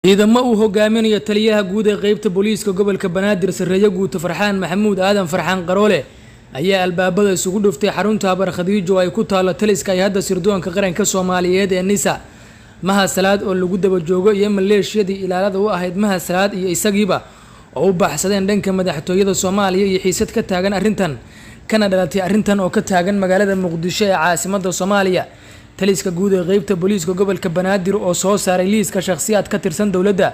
ciidamo uu hogaaminayo taliyaha guud ee qaybta booliiska gobolka Banaadir Sareeyo Guuto Farxaan Maxamuud Aadan Farxaan Qaroole ayaa albaabada isugu dhuftay xarunta Habar Khadiijo ay ku taalo taliska ay hadda sirdoonka qaranka Soomaaliyeed ee NISA Maha Salaad oo lagu daba joogo iyo maleeshiyadii ilaalada u ahayd Maha Salaad iyo isagiiba oo u baxsadeen dhanka madaxtooyada Soomaaliya iyo xiisad ka taagan arrintan kana dhalatay arrintan oo ka taagan magaalada Muqdisho ee caasimadda Soomaaliya taliska guud ee qaybta booliiska gobolka Banaadir oo soo saaray liiska shakhsiyaad ka tirsan dawladda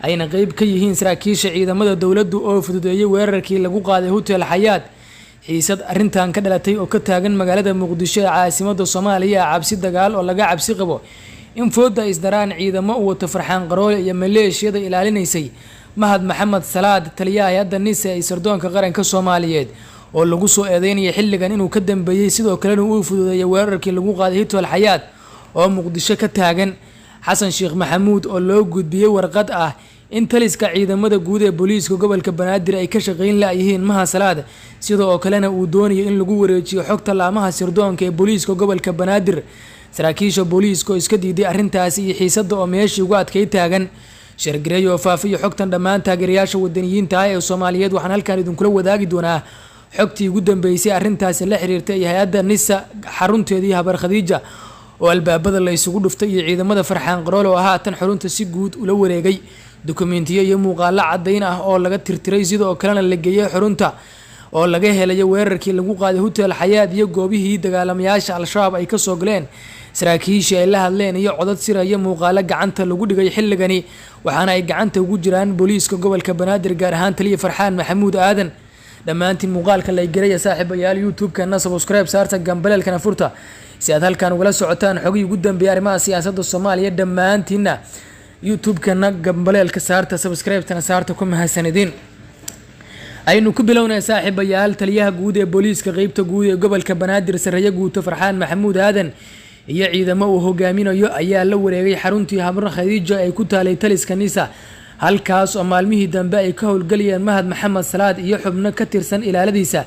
ayna qayb ka yihiin saraakiisha ciidamada dawladdu oo fududeeyay weerarkii lagu qaaday hotel Xayaat xiisad arrintan ka dhalatay oo ka taagan magaalada Muqdisho ee caasimadda Soomaaliya cabsi dagaal oo laga cabsi qabo in fooda isdaraan ciidamo u wata Farxaan Qaroole iyo maleeshiyada ilaalinaysay Mahad Maxamed Salaad taliyaha hay'adda NISA ee sirdoonka qaranka Soomaaliyeed oo lagu soo eedeynaya xilligan inuu ka dambeeyay sidoo kale uu fududeeyay weerarkii lagu qaaday hotel Xayaat oo Muqdisho ka taagan Xasan Sheekh Maxamuud oo loo gudbiyay warqad ah in taliska ciidamada guud ee booliiska gobolka Banaadir ay ka shaqeyn laayeen Maha Salaad sidoo kalena uu doonayo in lagu wareejiyo xogta laamaha sirdoonka ee booliiska gobolka Banaadir saraakiisha booliiska oo iska diiday arrintaasi iyo xiisadda oo meeshii ugu adkay taagan shargareeyo faafiyo xogtan dhammaan taageerayaasha wadaniyiinta ee Soomaaliyeed waxaan halkan idinkula wadaagi doonaa xogtii ugu dambeysay arrintaasi la xiriirtay hay'adda NISA xarunteedii Habar Khadiija oo albaabada la isugu dhuftay iyo ciidamada Farxaan Qaroole oo haatan xarunta si guud ula wareegay dokumentiyo iyo muuqaalo cadeyn ah oo laga tirtiray sidoo kalena la geeyay xarunta oo laga helay weerarkii lagu qaaday hotel Xayaat iyo goobihii dagaalamayaasha Al-Shabaab ay ka soo galeen saraakiisha ay la hadleen iyo codad sir iyo muuqaalo gacanta lagu dhigay xilligani waxaana ay gacanta ugu jiraan booliiska gobolka Banaadir gaar ahaan taliye Farxaan Maxamuud Aadan dhammaantiin muuqaalka la gareeya saaxiibayaal YouTube-kana subscribe saarta gambaleelkana furta si aad halkan ugala socotaan xogii ugu dambeeyay arrimaha siyaasadda Soomaaliya dhammaantiina YouTube-kana gambaleelka saarta subscribe-tana saarta ku mahadsanidin aynu ku bilownaa saaxiibayaal taliyaha guud ee booliiska qaybta guud ee gobolka Banaadir Sareeyo Guuto Farxaan Maxamuud Aadan iyo ciidamo uu hogaaminayo ayaa la wareegay xaruntii Habar Khadiijo ay ku taalay taliska NISA halkaas oo maalmihii dambe ay ka howlgalayeen Mahad Maxamed Salaad iyo xubno ka tirsan ilaaladiisa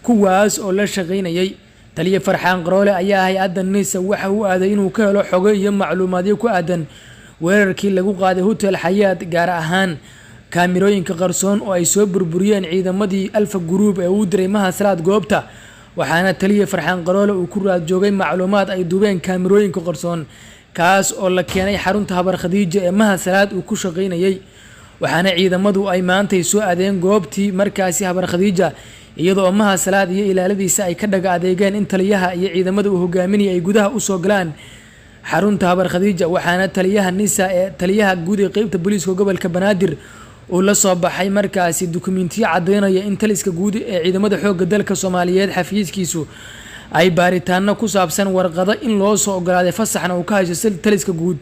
kuwaas oo la shaqeynayay taliye Farxaan Qaroole ayaa hay'adda NISA waxa uu aaday inuu ka helo xogo iyo macluumaadyo ku aadan weerarkii lagu qaaday hotel Xayaat gaar ahaan kaamirooyinka qarsoon oo ay soo burburiyeen ciidamadii Alfa Group ee uu diray Mahad Salaad goobta waxaana taliye Farxaan Qaroole uu ku raad joogay macluumaad ay duubeen kaamirooyinka qarsoon kaas oo la keenay xarunta Habar Khadiijo ee Mahad Salaad uu ku shaqeynayay waxaana ciidamadu ay maantay soo aadeen goobtii markaasi Habar Khadiijo iyadoo Mahad Salaad iyo ilaaladiisa ay ka dhaga adeegeen in taliyaha iyo ciidamada uu hogaaminayay ay gudaha u soo galaan xarunta Habar Khadiijo waxaana taliyaha NISA ee taliyaha guud ee qaybta booliiska gobolka Banaadir oo la soo baxay markaasi dokumentiyo cadeynaya in taliska guud ee ciidamada xoogga dalka Soomaaliyeed xafiiskiisu ay baaritaano ku saabsan warqado in loo soo ogolaaday fasaxna uu ka haysto taliska guud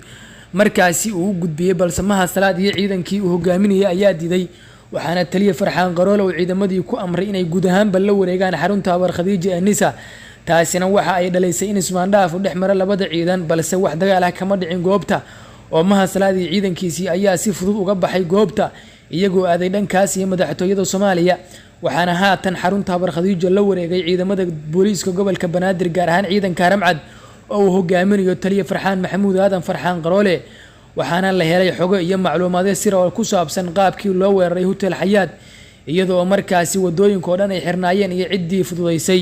markaasi uu gudbiyay balse Mahad Salaad iyo ciidankii uu hogaaminayay ayaa diiday waxaana taliye Farxaan Qaroole oo ciidamadii ku amray inay guud ahaan bal la wareegaan xarunta Habar Khadiijo ee NISA taasina waxa ay dhaleysay in ismaandhaaf u dhexmara labada ciidan balse wax dagaal ah kama dhicin goobta oo Mahad Salaad iyo ciidankiisii ayaa si fudud uga baxay goobta iyagoo aaday dhankaas iyo madaxtooyada Soomaaliya waxaana haatan xarunta Habar Khadiijo la wareegay ciidamada booliiska gobolka Banaadir gaar ahaan ciidanka Ramcad oo uu hogaaminayo taliye Farxaan Maxamuud Aadan Farxaan Qaroole waxaana la helay xogo iyo macluumaadyo sir oo ku saabsan qaabkii loo weeraray hotel Xayaat iyadoo markaasi wadooyinka oo dhan ay xirnaayeen iyo ciddii fududeysay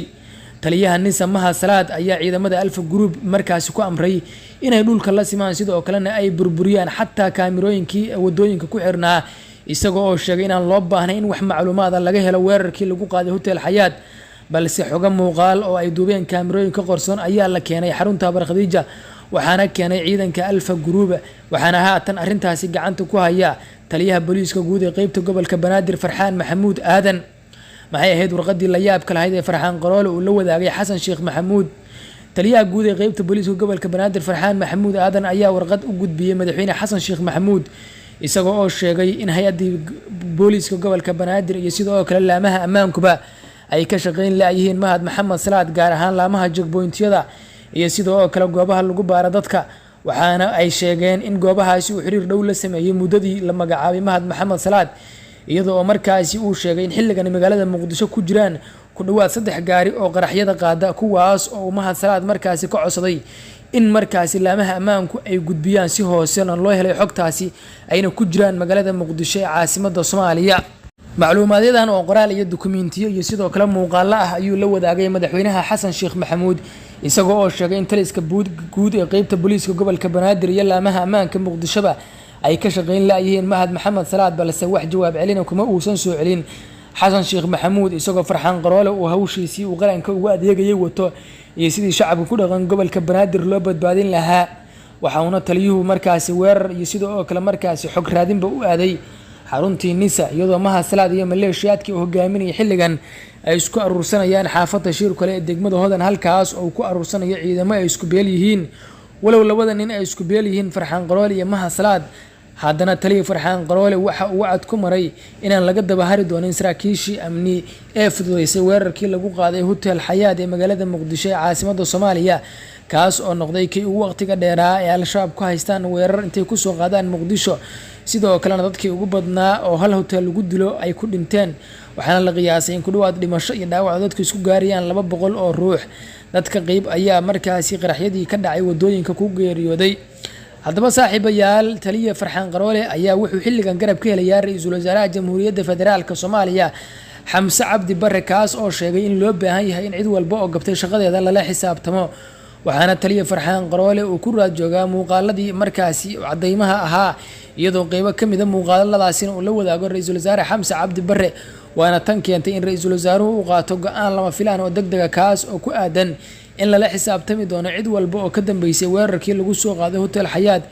taliyaha NISA Mahad Salaad ayaa ciidamada Alfa Group markaasi ku amray inay dhulka la simaan sidoo kalena ay burburiyaan xataa kaamirooyinkii wadooyinka ku xirnaa isagoo oo sheegay inaan loo baahnayn in wax macluumaad laga helo weerarkii lagu qaaday hotel Xayaat balse xogo muuqaal oo ay duubeen kaamirooyinka qarsoon ayaa la keenay xarunta Habar Khadiijo waxaana keenay ciidanka Alfa Group waxaana haatan arrintaasi gacanta ku haya taliyaha booliiska guud ee qaybta gobolka Banaadir Farxaan Maxamuud Aadan maxay ahayd warqadii la yaabka lahayd ee Farxaan Qaroole uu la wadaagay Xasan Sheekh Maxamuud taliyaha guud ee qaybta booliiska gobolka Banaadir Farxaan Maxamuud Aadan ayaa warqad u gudbiyay madaxweyne Xasan Sheekh Maxamuud isagoo oo sheegay in hay'adii booliiska gobolka Banaadir iyo sidoo kale laamaha ammaankuba ay ka shaqeyn laayeen Mahad Maxamed Salaad gaar ahaan laamaha checkpointyada iyo sidoo kale goobaha lagu baaro dadka waxaana ay sheegeen in goobahaasi uu xiriir dhow la sameeyay muddadii la magacaabay Mahad Maxamed Salaad iyadoo markaasi uu sheegay in xilligan magaalada Muqdisho ku jiraan ku dhawaad 3 gaari oo qaraxyada qaada kuwaas oo Mahad Salaad markaasi ka codsaday in markaasi laamaha ammaanku ay gudbiyaan si hoose loo helay xogtaasi ayna ku jiraan magaalada muqdisho ee caasimadda Soomaaliya. macluumaadyadan oo qoraal iyo dukumiintiyo iyo sidoo kale muuqaalo ah ayuu la wadaagay madaxweynaha Xasan Sheekh Maxamuud isagoo oo sheegay in taliska guud ee qaybta booliiska gobolka Banaadir iyo laamaha ammaanka Muqdishoba ay ka shaqeyn laayeen Mahad Maxamed Salaad balse wax jawaab celin kuma uusan soo celin. Xasan Sheekh Maxamuud isagoo Farxaan Qaroole uu hawshiisii uu qaranka ugu adeegayay wato iyo sidii shacabku ku dhaqan gobolka Banaadir loo badbaadin lahaa waxaana taliyuhu markaasi weerar iyo sidoo kale markaasi xog raadinba u aaday xaruntii Nisa iyadoo Mahad Salaad iyo maleeshiyaadkii uu hogaaminayay xilligan ay isku arursanayaan xaafadda Shirkale ee degmada Hodan halkaas oo ku arursanayo ciidamo ay isku beel yihiin walow labada nin ay isku beel yihiin Farxaan Qaroole iyo Mahad Salaad haddana taliye Farxaan Qaroole waxa uu wacd ku maray inaan laga daba hari doonin saraakiishii amni ee fududeysay weerarkii lagu qaaday Hotel Xayaat ee magaalada Muqdisho ee caasimadda Soomaaliya kaas oo noqday kii ugu waqtiga dheeraa ee al-shabaab ku haystaan weerar intay ku soo qaadaan Muqdisho sidoo kalena dadkii ugu badnaa oo hal hotel lagu dilo ay ku dhinteen waxaana la qiyaasay in ku dhawaad dhimasho iyo dhaawac dadku isku gaarayaan 200 oo ruux dadka qayb ayaa markaasi qaraxyadii ka dhacay wadooyinka ku geeriyooday. haddaba saaxiibayaal taliye Farxaan Qaroole ayaa wuxuu xilligan garab ka helay ra'iisul wasaaraha Jamhuuriyadda Federaalka Soomaaliya Xamse Cabdi Barre kaas oo sheegay in loo baahan yahay in cid walba oo gabtay shaqadeeda lala xisaabtamo waxaana taliye Farxaan Qaroole uu ku raad joogaa muuqaaladii markaasi cadeymaha ahaa iyadoo qaybo kamid ah muuqaaladaasina uu la wadaago ra'iisul wasaare Xamse Cabdi Barre waana tan keentay in ra'iisul wasaaruhu uu qaato go'aan lama filaan oo degdeg ah kaas oo ku aadan in lala xisaabtami doono cid walba oo ka dambeysay weerarkii lagu soo qaaday Hotel Xayaat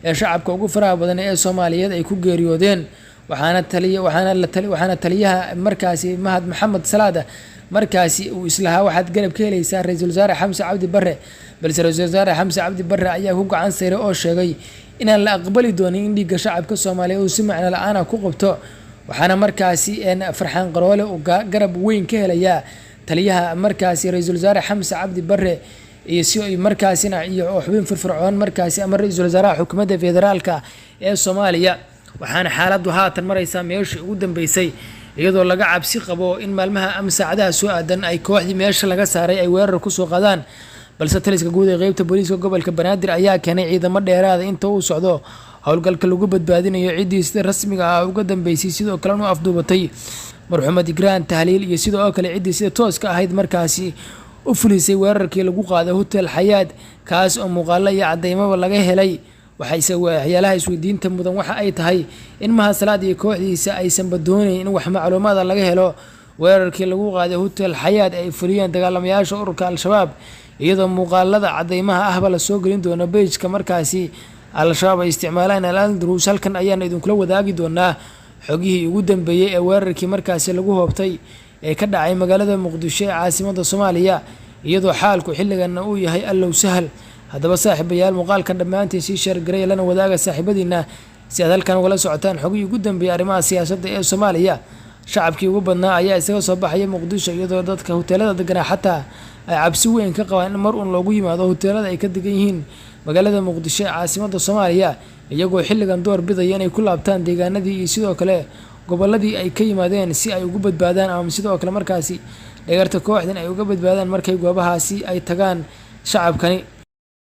ee shacabka ugu faraha badan ee Soomaaliyeed ay ku geeriyoodeen waxaana taliyaha markaasi Mahad Maxamed Salaad markaasi uu islahaa waxaad garab ka helaysaa ra'iisul wasaare Xamse Cabdi Barre balse ra'iisul wasaare Xamse Cabdi Barre ayaa ku gacan sayray oo sheegay inaan la aqbali doonin in dhiigga shacabka Soomaaliyeed uu si macno la'aan ah ku qabto waxaana markaasi Farxaan Qaroole uu garab weyn ka helayaa taliyaha markaasi ra'iisul wasaare Xamse Cabdi Barre iyo si ay markaasina iyo xubin firfircoon markaasi ama ra'iisul wasaaraha xukuumadda federaalka ee Soomaaliya waxaana xaaladdu haatan maraysaa meeshii ugu dambeysay iyadoo laga cabsi qabo in maalmaha ama saacadaha soo aadan ay kooxdii meesha laga saaray ay weerar ku soo qaadaan balse taliska guud ee qaybta booliiska gobolka Banaadir ayaa keenay ciidamo dheeraad inta uu socdo howlgalka lagu badbaadinayo ciidii sida rasmiga ah uga dambeysay sidoo kale uu afduubatay marxuumad Igraan Tahliil iyo sidoo kale ciidii sida tooska ahayd markaasi u fulisay weerarkii lagu qaaday Hotel Xayaat kaas oo muuqaalo iyo cadeymo laga helay waxyaalaha isweydiinta mudan waxa ay tahay in Mahad Salaad iyo kooxdiisa aysan badoonayn in wax macluumaad laga helo weerarkii lagu qaaday Hotel Xayaat ay fuliyeen dagaalamayaasha ururka al-shabaab iyadoo muuqaalada cadeymaha ahba la soo gelin doono page-ka markaasi al-shabaab ay isticmaalaan al-Andalus halkan ayaan idin kula wadaagi doonaa xogihii ugu dambeeyay ee weerarkii markaasi lagu hoobtay ee ka dhacay magaalada Muqdisho ee caasimadda Soomaaliya iyadoo xaalku xilligan uu yahay allow sahal. haddaba saaxiibayaal muuqaalkan dhammaantiin sii share gareey lana wadaaga saaxiibadiina si aad halkan ugala socotaan xogihii ugu dambeeyay arrimaha siyaasadda ee Soomaaliya shacabkii ugu badnaa ayaa isaga soo baxay Muqdisho iyadoo dadka hoteelada deganaa xataa ay cabsi weyn ka qabaan in mar uun loogu yimaado hoteelada ay ka degan yihiin magaalada Muqdisho ee caasimadda Soomaaliya iyagoo xilligan door bidaya inay ku laabtaan deegaanadii iyo sidoo kale gobolladii ay ka yimaadeen si ay ugu badbaadaan ama sidoo kale markaasi dhagarta kooxdan ay uga badbaadaan markay goobahaasi ay tagaan shacabkani.